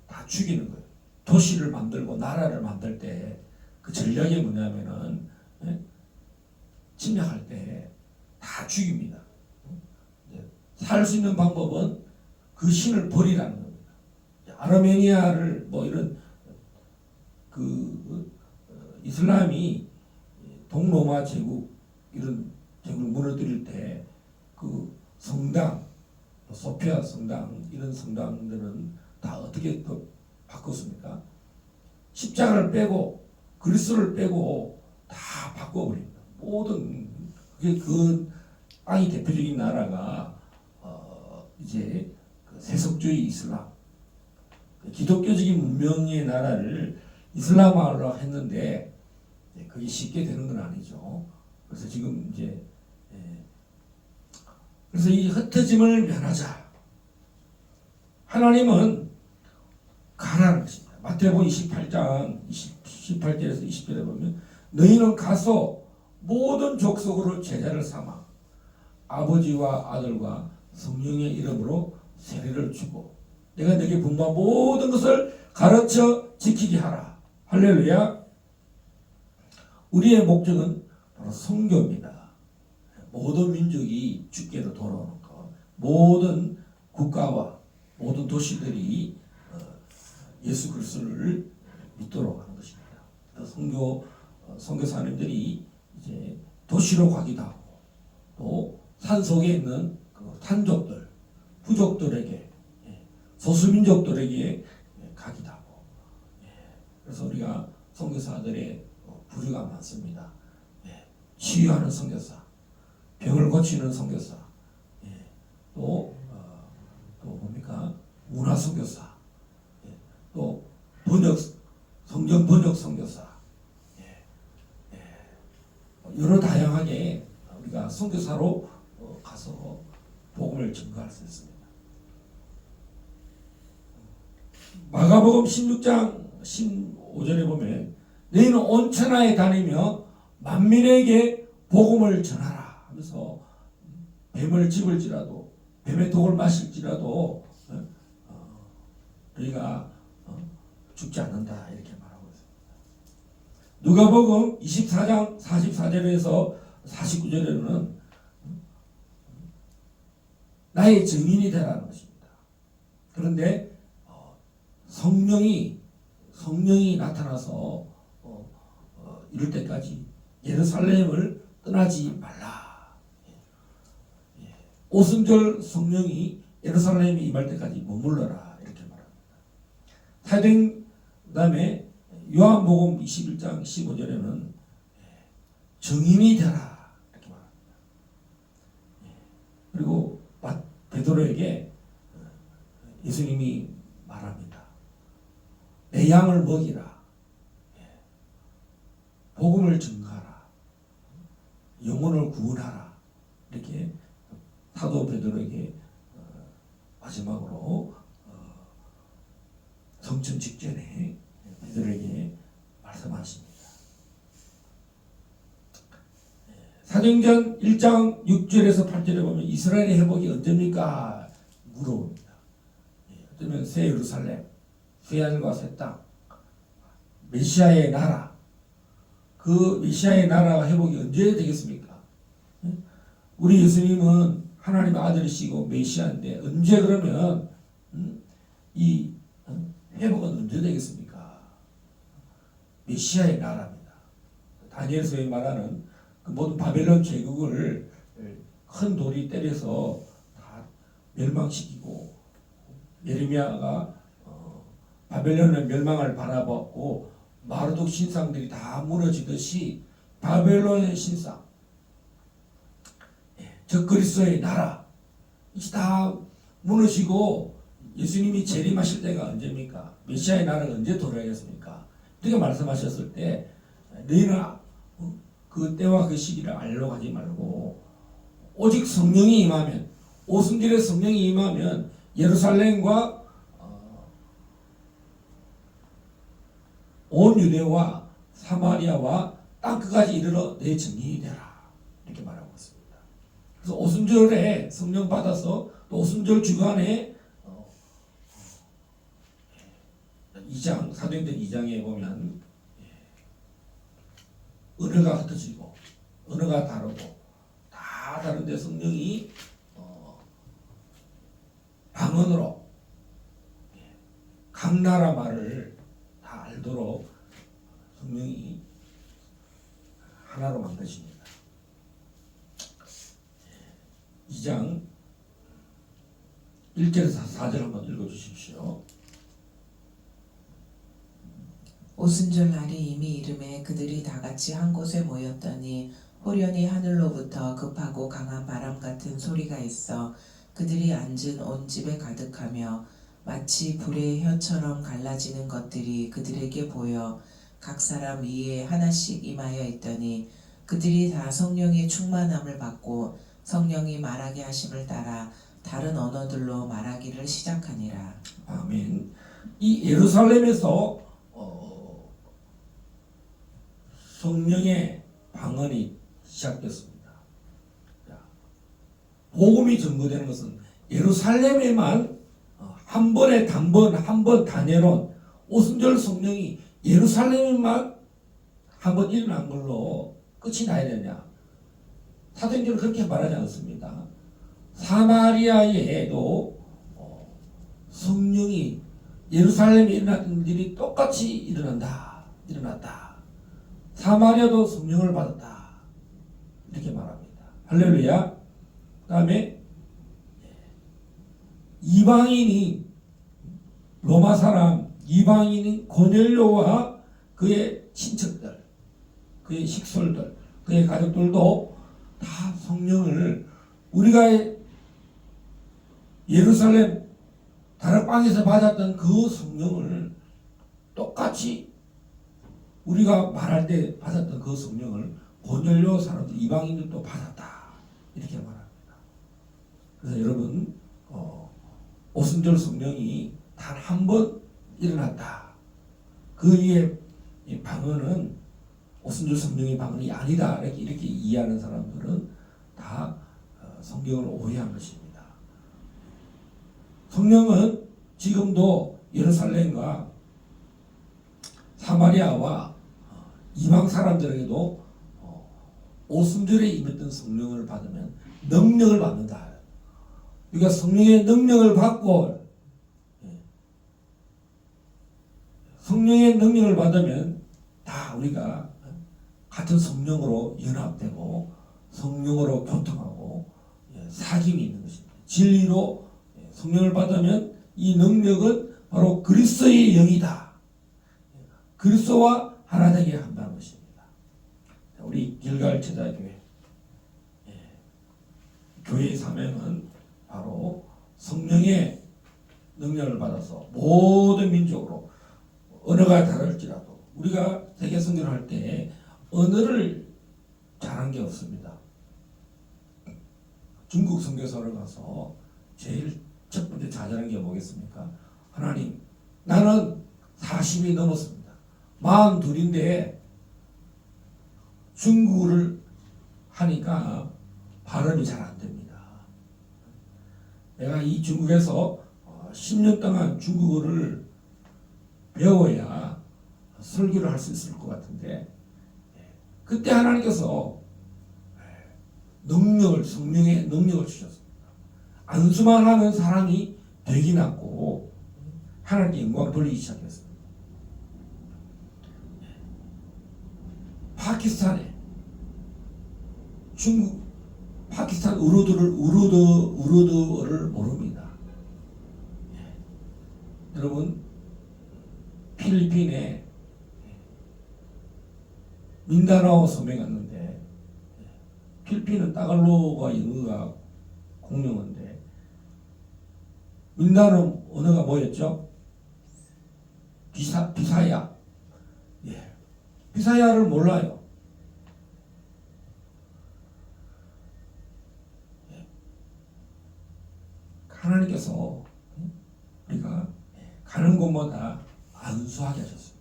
A: 다 죽이는 거예요. 도시를 만들고 나라를 만들 때 그 전략이 뭐냐면은 침략할 때 다 죽입니다. 살 수 있는 방법은 그 신을 버리라는 겁니다. 아르메니아를 뭐 이런 그 이슬람이 동로마 제국 이런 제국을 무너뜨릴 때 그 성당 소피아 성당 이런 성당들은 다 어떻게 또 바꿨습니까? 십자가를 빼고 그리스도를 빼고 다 바꿔버립니다. 모든 그 땅이 대표적인 나라가 이제 그 세속주의 이슬람 기독교적인 문명의 나라를 이슬람화하려고 했는데 그게 쉽게 되는 건 아니죠. 그래서 지금 이제 그래서 이 흩어짐을 면하자. 하나님은 가라는 것입니다. 마태복음 28장 18절에서 20절에 보면 너희는 가서 모든 족속으로 제자를 삼아 아버지와 아들과 성령의 이름으로 세례를 주고 내가 너에게 분부한 모든 것을 가르쳐 지키게 하라. 할렐루야. 우리의 목적은 바로 선교입니다. 모든 민족이 주께로 돌아오는 것, 모든 국가와 모든 도시들이 예수 그리스도를 믿도록 하는 것입니다. 선교사님들이 이제 도시로 가기도 하고 또 산속에 있는 그 탄족들, 부족들에게 소수민족들에게 가기도 하고 그래서 우리가 선교사들의 부류가 많습니다. 치유하는 선교사, 병을 고치는 선교사, 또 뭡니까 문화 선교사, 또 성경 번역 선교사, 여러 다양하게 우리가 선교사로 가서 복음을 전가할 수 있습니다. 마가복음 16장 15절에 보면 너희는 온 천하에 다니며 만민에게 복음을 전하라 하면서 뱀을 집을지라도 뱀의 독을 마실지라도 너희가 죽지 않는다 이렇게 말하고 있습니다. 누가복음 24장 44절에서 49절에는 나의 증인이 되라는 것입니다. 그런데 성령이 나타나서 이럴 때까지 예루살렘을 떠나지 말라. 오순절 성령이 예루살렘에 임할 때까지 머물러라 이렇게 말합니다. 그다음에 요한복음 21장 15절에는 증인이 되라 이렇게 말합니다. 그리고 베드로에게 예수님이 말합니다. 내 양을 먹이라. 복음을 전가하라. 영혼을 구원하라. 이렇게 사도 베드로에게 마지막으로 성천 직전에 베드로에게 말씀하십니다. 사도행전 1장 6절에서 8절에 보면 이스라엘의 회복이 언제입니까? 물어봅니다. 어쩌면 새 예루살렘, 새 하늘과 새 땅, 메시아의 나라, 그 메시아의 나라 회복이 언제 되겠습니까? 우리 예수님은 하나님의 아들이시고 메시아인데 언제 그러면 이 회복은 언제 되겠습니까? 메시아의 나라입니다. 다니엘서에 말하는 그 모든 바벨론 제국을 큰 돌이 때려서 다 멸망시키고 예레미야가 바벨론의 멸망을 바라봤고 마르독 신상들이 다 무너지듯이 바벨론의 신상 저 그리스도의 나라 이게 다 무너지고 예수님이 재림하실 때가 언제입니까? 메시아의 나라가 언제 돌아오겠습니까? 이렇게 말씀하셨을 때 너희는 그 때와 그 시기를 알려고 하지 말고 오직 성령이 임하면 오순절에 성령이 임하면 예루살렘과 온 유대와 사마리아와 땅끝까지 이르러 내 증인이 되라 이렇게 말하고 있습니다. 그래서 오순절에 성령 받아서 또 오순절 주간에 2장 사도행전 2장에 보면 언어가 흩어지고 언어가 다르고 다 다른데 성령이 방언으로 각 나라 말을 다 알도록 성령이 하나로 만드십니다. 2장 1절에서 4절 한번 읽어주십시오.
B: 오순절 날이 이미 이름에 그들이 다 같이 한 곳에 모였더니 호련히 하늘로부터 급하고 강한 바람 같은 소리가 있어 그들이 앉은 온 집에 가득하며 마치 불의 혀처럼 갈라지는 것들이 그들에게 보여 각 사람 위에 하나씩 임하여 있더니 그들이 다 성령의 충만함을 받고 성령이 말하게 하심을 따라 다른 언어들로 말하기를 시작하니라.
A: 아멘. 이 예루살렘에서 성령의 방언이 시작됐습니다. 복음이 전거되는 것은 예루살렘에만 한 번에 단번 한 번 단회론 오순절 성령이 예루살렘에만 한 번 일어난 걸로 끝이 나야 되냐? 사도행전은 그렇게 말하지 않습니다. 사마리아에도 성령이 예루살렘에 일어났던 일이 똑같이 일어났다. 사마리아도 성령을 받았다. 이렇게 말합니다. 할렐루야. 그 다음에 이방인이 로마 사람 이방인인 고넬료와 그의 친척들, 그의 식솔들, 그의 가족들도 다 성령을 우리가 예루살렘 다락방에서 받았던 그 성령을 똑같이 우리가 말할 때 받았던 그 성령을 고넬료 사람들 이방인들도 받았다 이렇게 말합니다. 그래서 여러분 오순절 성령이 단 한 번 일어났다. 그 위에 이 방언은 오순절 성령의 방언이 아니다 이렇게 이해하는 사람들은 다 성경을 오해한 것입니다. 성령은 지금도 예루살렘과 사마리아와 이방 사람들에게도 오순절에 임했던 성령을 받으면 능력을 받는다. 우리가 성령의 능력을 받고 성령의 능력을 받으면 다 우리가 같은 성령으로 연합되고 성령으로 교통하고 사귐이 있는 것입니다. 진리로 성령을 받으면 이 능력은 바로 그리스도의 영이다. 그리스도와 하나 되게 한다는 것입니다. 우리 길갈 제자교회 교회의 사명은 바로 성령의 능력을 받아서 모든 민족으로 언어가 다를지라도 우리가 세계 선교를 할 때 언어를 잘한 게 없습니다. 중국 선교사를 가서 제일 첫 번째 좌절한 게 뭐겠습니까? 하나님, 나는 40이 넘었습니다. 42인데 중국어를 하니까 발음이 잘 안 됩니다. 내가 이 중국에서 10년 동안 중국어를 배워야 설교를 할 수 있을 것 같은데 그때 하나님께서 성령의 능력을 주셨습니다. 안수만 하는 사람이 되기 났고 하나님께 영광을 돌리기 시작했습니다. 파키스탄에 파키스탄 우르드어를 모릅니다. 여러분 필리핀에 민다나오 섬에 갔는데 필리핀은 따갈로가 영어가 공용어인데 민다는 언어가 뭐였죠? 비사야. 예. 비사야를 몰라요. 예. 하나님께서 우리가 가는 곳마다 안수하게 하셨습니다.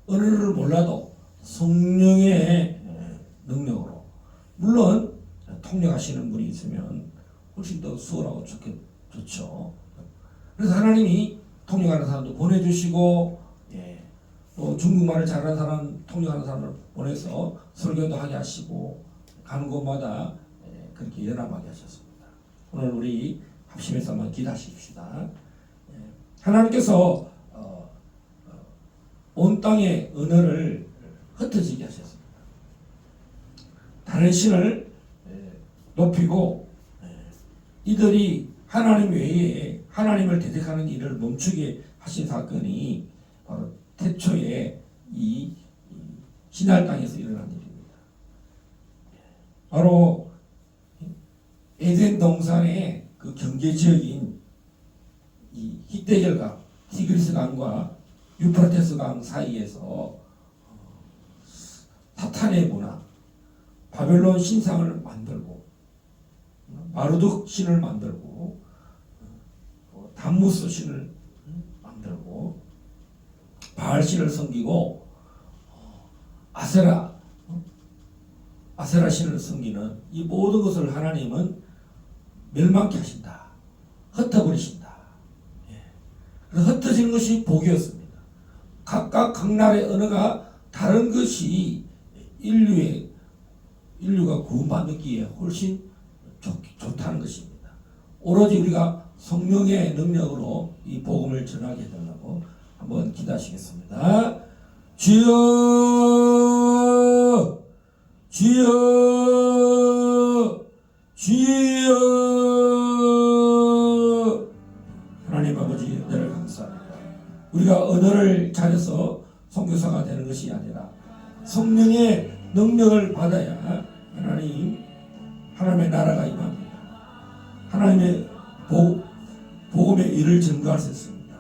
A: 언어를 몰라도 성령의 능력으로, 물론 통역하시는 분이 있으면 훨씬 더 수월하고 좋죠. 그래서 하나님이 통역하는 사람도 보내주시고, 또 중국말을 잘하는 사람, 통역하는 사람을 보내서 설교도 하게 하시고, 가는 곳마다 그렇게 연합하게 하셨습니다. 오늘 우리 합심해서 한번 기도하십시다. 하나님께서 온 땅의 언어를 흩어지게 하셨습니다. 다른 신을 높이고 이들이 하나님 외에 하나님을 대적하는 일을 멈추게 하신 사건이 바로 태초에 이 시날 땅에서 일어난 일입니다. 바로 에덴 동산의 그 경계 지역인 이 히데겔강, 티그리스 강과 유프라테스 강 사이에서 사탄의 문화, 바벨론 신상을 만들고 마르둑 신을 만들고 담무스 신을 만들고 바알 신을 섬기고 아세라 신을 섬기는 이 모든 것을 하나님은 멸망케 하신다. 흩어버리신다. 그래서 흩어지는 것이 복이었습니다. 각각 각 나라의 언어가 다른 것이 인류가 구원받기에 훨씬 좋다는 것입니다. 오로지 우리가 성령의 능력으로 이 복음을 전하게 해달라고 한번 기도하시겠습니다. 주여, 주여, 주여. 하나님 아버지 은혜를 감사합니다. 우리가 언어를 잘해서 선교사가 되는 것이 아니라 성령의 능력을 받아야 하나님의 나라가 임합니다. 하나님의 복음의 일을 증거할 수 있습니다.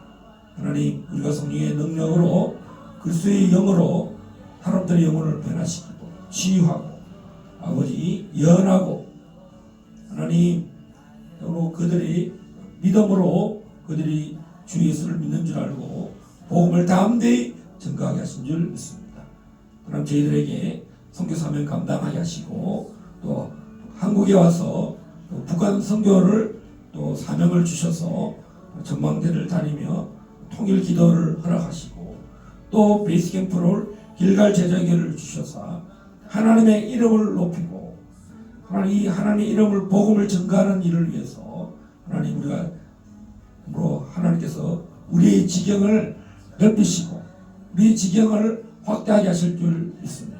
A: 하나님, 우리가 성령의 능력으로 그리스도의 영으로 사람들의 영혼을 변화시키고 치유하고 아버지 예언하고 하나님 또 그들이 믿음으로 그들이 주 예수를 믿는 줄 알고 복음을 담대히 증거하게 하신 줄 믿습니다. 그럼 저희들에게 선교 사명 감당하게 하시고 또 한국에 와서 또 북한 선교를 또 사명을 주셔서 전망대를 다니며 통일 기도를 허락하시고 또 베이스 캠프를 길갈 제자교를 주셔서 하나님의 이름을 높이고 하나님의 이름을 복음을 증거하는 일을 위해서 하나님 우리가 하나님께서 우리의 지경을 넓히시고 우리의 지경을 확대하게 하실 줄 믿습니다.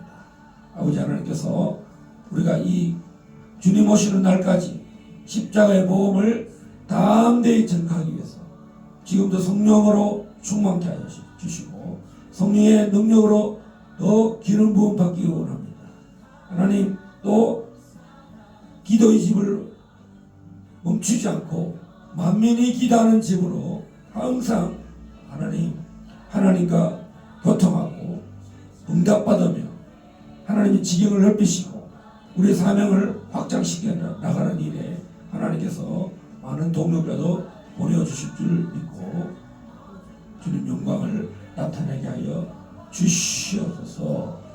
A: 아버지 하나님께서 우리가 이 주님 오시는 날까지 십자가의 복음을 담대히 전하기 위해서 지금도 성령으로 충만케 하여 주시고 성령의 능력으로 더 기름 부음 받기 원합니다. 하나님 또 기도의 집을 멈추지 않고 만민이 기도하는 집으로 항상 하나님과 교통하고 응답받으며 하나님의 지경을 넓히시고 우리의 사명을 확장시켜 나가는 일에 하나님께서 많은 동력이라도 보내주실 줄 믿고 주님 영광을 나타내게 하여 주시옵소서.